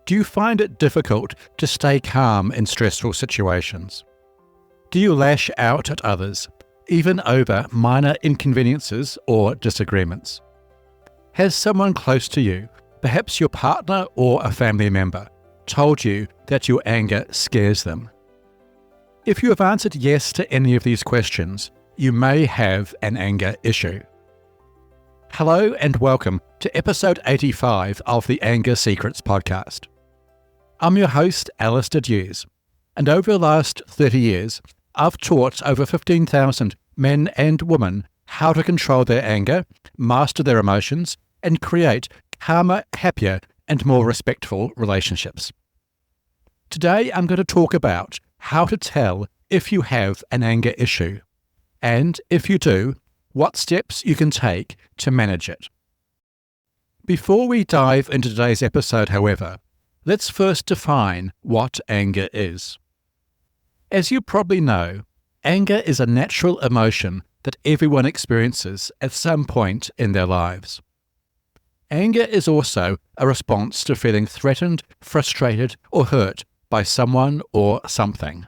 Do you find it difficult to stay calm in stressful situations? Do you lash out at others, even over minor inconveniences or disagreements? Has someone close to you, perhaps your partner or a family member, told you that your anger scares them? If you have answered yes to any of these questions, you may have an anger issue. Hello and welcome to episode 85 of the Anger Secrets podcast. I'm your host, Alastair Duhs, and over the last 30 years, I've taught over 15,000 men and women how to control their anger, master their emotions, and create calmer, happier, and more respectful relationships. Today, I'm going to talk about how to tell if you have an anger issue, and if you do, what steps you can take to manage it. Before we dive into today's episode, however, let's first define what anger is. As you probably know, anger is a natural emotion that everyone experiences at some point in their lives. Anger is also a response to feeling threatened, frustrated, or hurt by someone or something.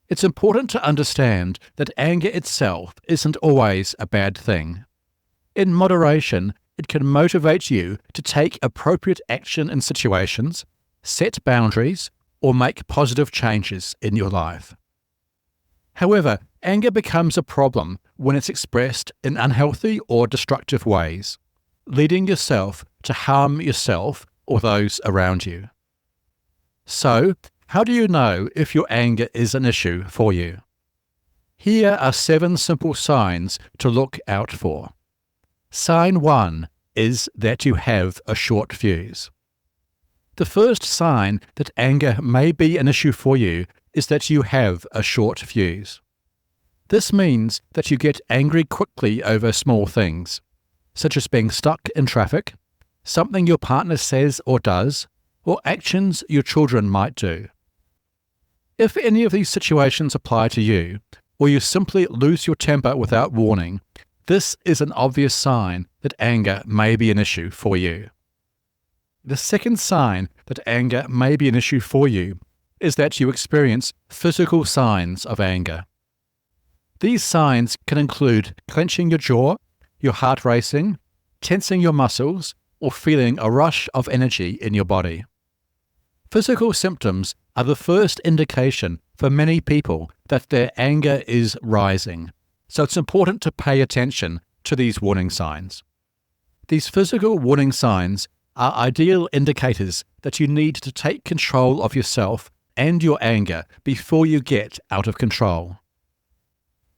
It's important to understand that anger itself isn't always a bad thing. In moderation, it can motivate you to take appropriate action in situations, set boundaries, or make positive changes in your life. However, anger becomes a problem when it's expressed in unhealthy or destructive ways, leading yourself to harm yourself or those around you. So, how do you know if your anger is an issue for you? Here are 7 simple signs to look out for. Sign 1 is that you have a short fuse. The first sign that anger may be an issue for you is that you have a short fuse. This means that you get angry quickly over small things, such as being stuck in traffic, something your partner says or does, or actions your children might do. If any of these situations apply to you, or you simply lose your temper without warning, this is an obvious sign that anger may be an issue for you. The second sign that anger may be an issue for you is that you experience physical signs of anger. These signs can include clenching your jaw, your heart racing, tensing your muscles, or feeling a rush of energy in your body. Physical symptoms are the first indication for many people that their anger is rising, so it's important to pay attention to these warning signs. These physical warning signs are ideal indicators that you need to take control of yourself and your anger before you get out of control.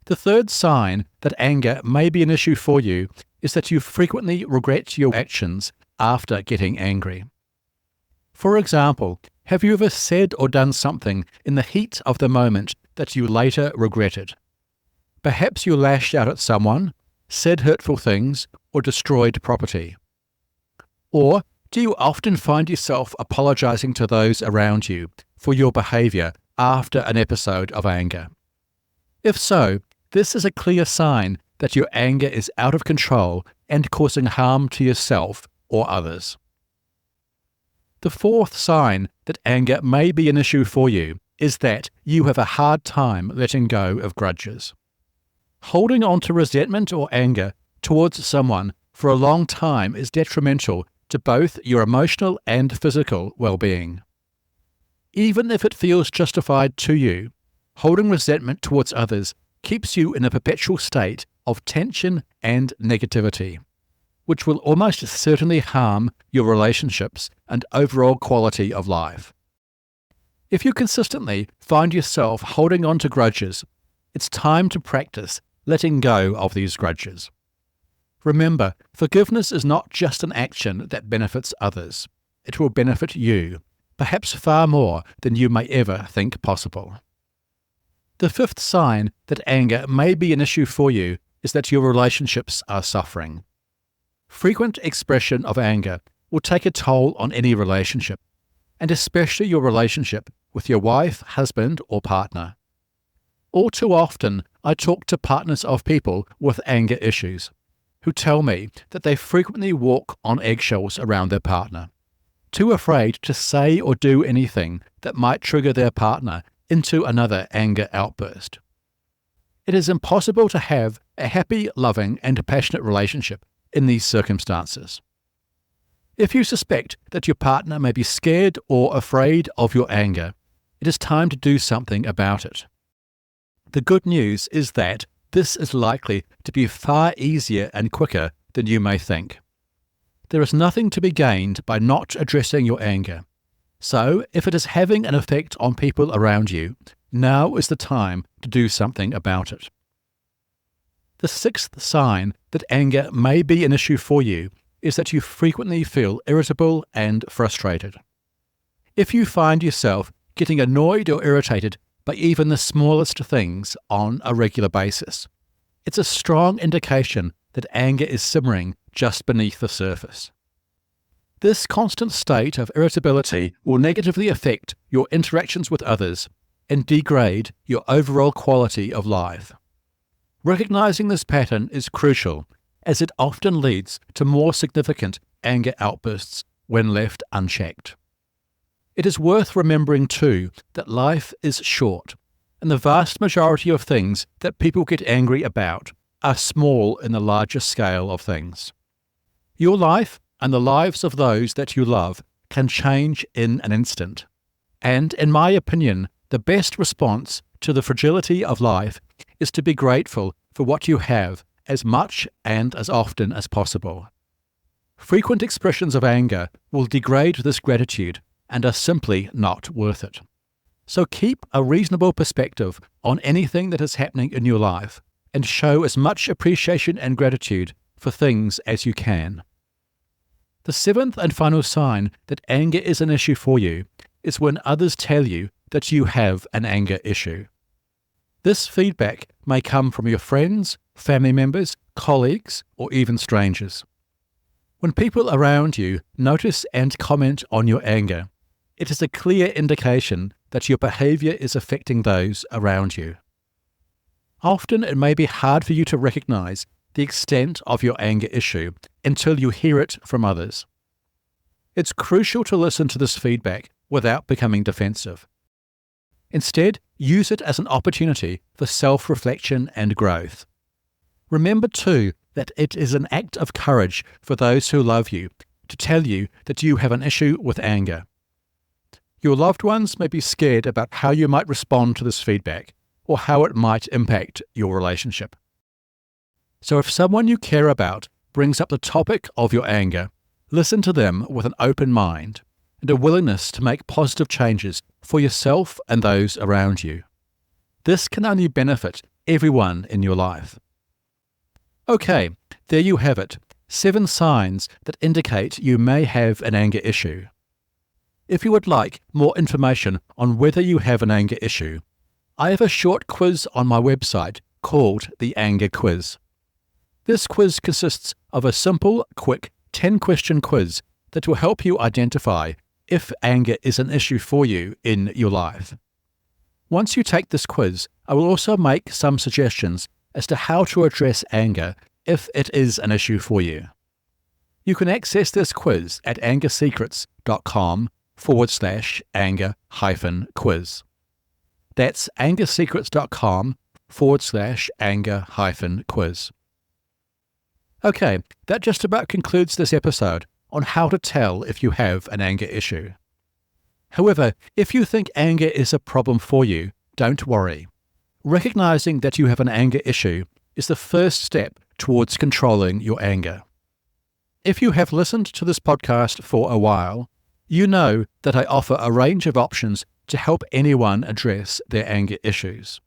The third sign that anger may be an issue for you is that you frequently regret your actions after getting angry. For example, have you ever said or done something in the heat of the moment that you later regretted? Perhaps you lashed out at someone, said hurtful things, or destroyed property. Or do you often find yourself apologizing to those around you for your behavior after an episode of anger? If so, this is a clear sign that your anger is out of control and causing harm to yourself or others. The fourth sign that anger may be an issue for you is that you have a hard time letting go of grudges. Holding on to resentment or anger towards someone for a long time is detrimental to both your emotional and physical well-being. Even if it feels justified to you, holding resentment towards others keeps you in a perpetual state of tension and negativity, which will almost certainly harm your relationships and overall quality of life. If you consistently find yourself holding on to grudges, it's time to practice letting go of these grudges. Remember, forgiveness is not just an action that benefits others. It will benefit you, perhaps far more than you may ever think possible. The fifth sign that anger may be an issue for you is that your relationships are suffering. Frequent expression of anger will take a toll on any relationship, and especially your relationship with your wife, husband, or partner. All too often, I talk to partners of people with anger issues, who tell me that they frequently walk on eggshells around their partner. too afraid to say or do anything that might trigger their partner into another anger outburst. It is impossible to have a happy, loving, and passionate relationship in these circumstances. If you suspect that your partner may be scared or afraid of your anger, it is time to do something about it. The good news is that this is likely to be far easier and quicker than you may think. There is nothing to be gained by not addressing your anger. So, if it is having an effect on people around you, now is the time to do something about it. The sixth sign that anger may be an issue for you is that you frequently feel irritable and frustrated. If you find yourself getting annoyed or irritated by even the smallest things on a regular basis, it's a strong indication that anger is simmering just beneath the surface. This constant state of irritability will negatively affect your interactions with others and degrade your overall quality of life. Recognizing this pattern is crucial, as it often leads to more significant anger outbursts when left unchecked. It is worth remembering too that life is short, and the vast majority of things that people get angry about are small in the larger scale of things. Your life and the lives of those that you love can change in an instant. And in my opinion, the best response to the fragility of life is to be grateful for what you have as much and as often as possible. Frequent expressions of anger will degrade this gratitude and are simply not worth it. So keep a reasonable perspective on anything that is happening in your life and show as much appreciation and gratitude for things as you can. The seventh and final sign that anger is an issue for you is when others tell you that you have an anger issue. This feedback may come from your friends, family members, colleagues, or even strangers. When people around you notice and comment on your anger, it is a clear indication that your behavior is affecting those around you. Often it may be hard for you to recognize the extent of your anger issue until you hear it from others. It's crucial to listen to this feedback without becoming defensive. Instead, use it as an opportunity for self-reflection and growth. Remember too that it is an act of courage for those who love you to tell you that you have an issue with anger. Your loved ones may be scared about how you might respond to this feedback or how it might impact your relationship. So if someone you care about brings up the topic of your anger, listen to them with an open mind and a willingness to make positive changes for yourself and those around you. This can only benefit everyone in your life. Okay, there you have it, 7 signs that indicate you may have an anger issue. If you would like more information on whether you have an anger issue, I have a short quiz on my website called the Anger Quiz. This quiz consists of a simple, quick 10-question quiz that will help you identify if anger is an issue for you in your life. Once you take this quiz, I will also make some suggestions as to how to address anger if it is an issue for you. You can access this quiz at angersecrets.com/anger-quiz. That's angersecrets.com/anger-quiz. Okay, that just about concludes this episode on how to tell if you have an anger issue. However, if you think anger is a problem for you, don't worry. Recognizing that you have an anger issue is the first step towards controlling your anger. If you have listened to this podcast for a while, you know that I offer a range of options to help anyone address their anger issues.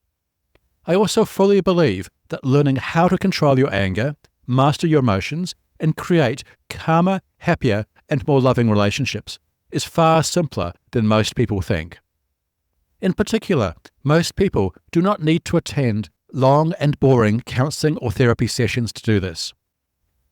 I also fully believe that learning how to control your anger, master your emotions, and create calmer, happier, and more loving relationships is far simpler than most people think. In particular, most people do not need to attend long and boring counseling or therapy sessions to do this.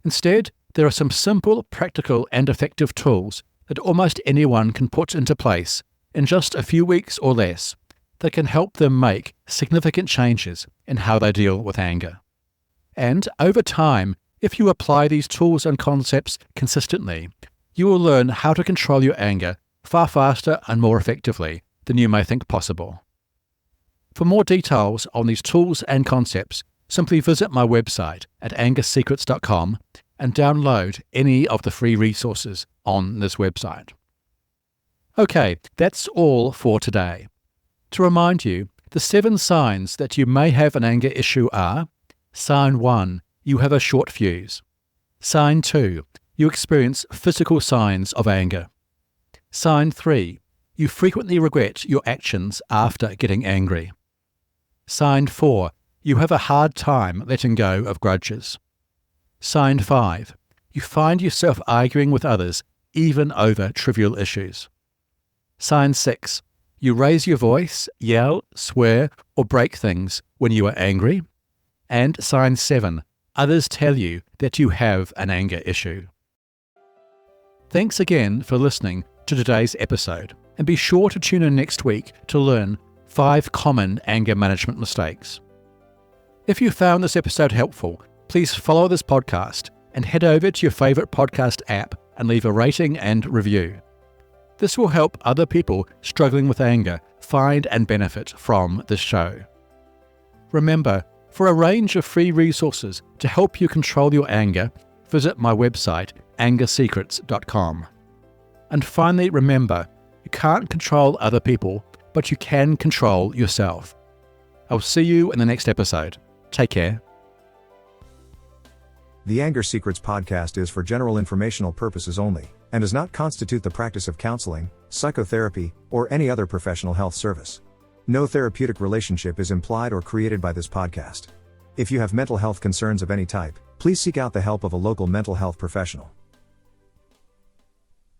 Instead, there are some simple, practical, and effective tools that almost anyone can put into place in just a few weeks or less that can help them make significant changes in how they deal with anger. And over time, if you apply these tools and concepts consistently, You will learn how to control your anger far faster and more effectively than you may think possible. For more details on these tools and concepts, simply visit my website at angersecrets.com and download any of the free resources on this website. Okay, that's all for today. To remind you, the 7 signs that you may have an anger issue are: Sign 1, you have a short fuse. Sign 2, you experience physical signs of anger. Sign 3, you frequently regret your actions after getting angry. Sign 4, you have a hard time letting go of grudges. Sign 5, you find yourself arguing with others even over trivial issues. Sign 6, you raise your voice, yell, swear, or break things when you are angry. And sign 7, others tell you that you have an anger issue. Thanks again for listening to today's episode, and be sure to tune in next week to learn 5 common anger management mistakes. If you found this episode helpful, please follow this podcast and head over to your favourite podcast app and leave a rating and review. This will help other people struggling with anger find and benefit from this show. Remember, for a range of free resources to help you control your anger, visit my website, angersecrets.com. And finally, remember, you can't control other people, but you can control yourself. I'll see you in the next episode. Take care. The Anger Secrets podcast is for general informational purposes only, and does not constitute the practice of counseling, psychotherapy, or any other professional health service. No therapeutic relationship is implied or created by this podcast. If you have mental health concerns of any type, please seek out the help of a local mental health professional.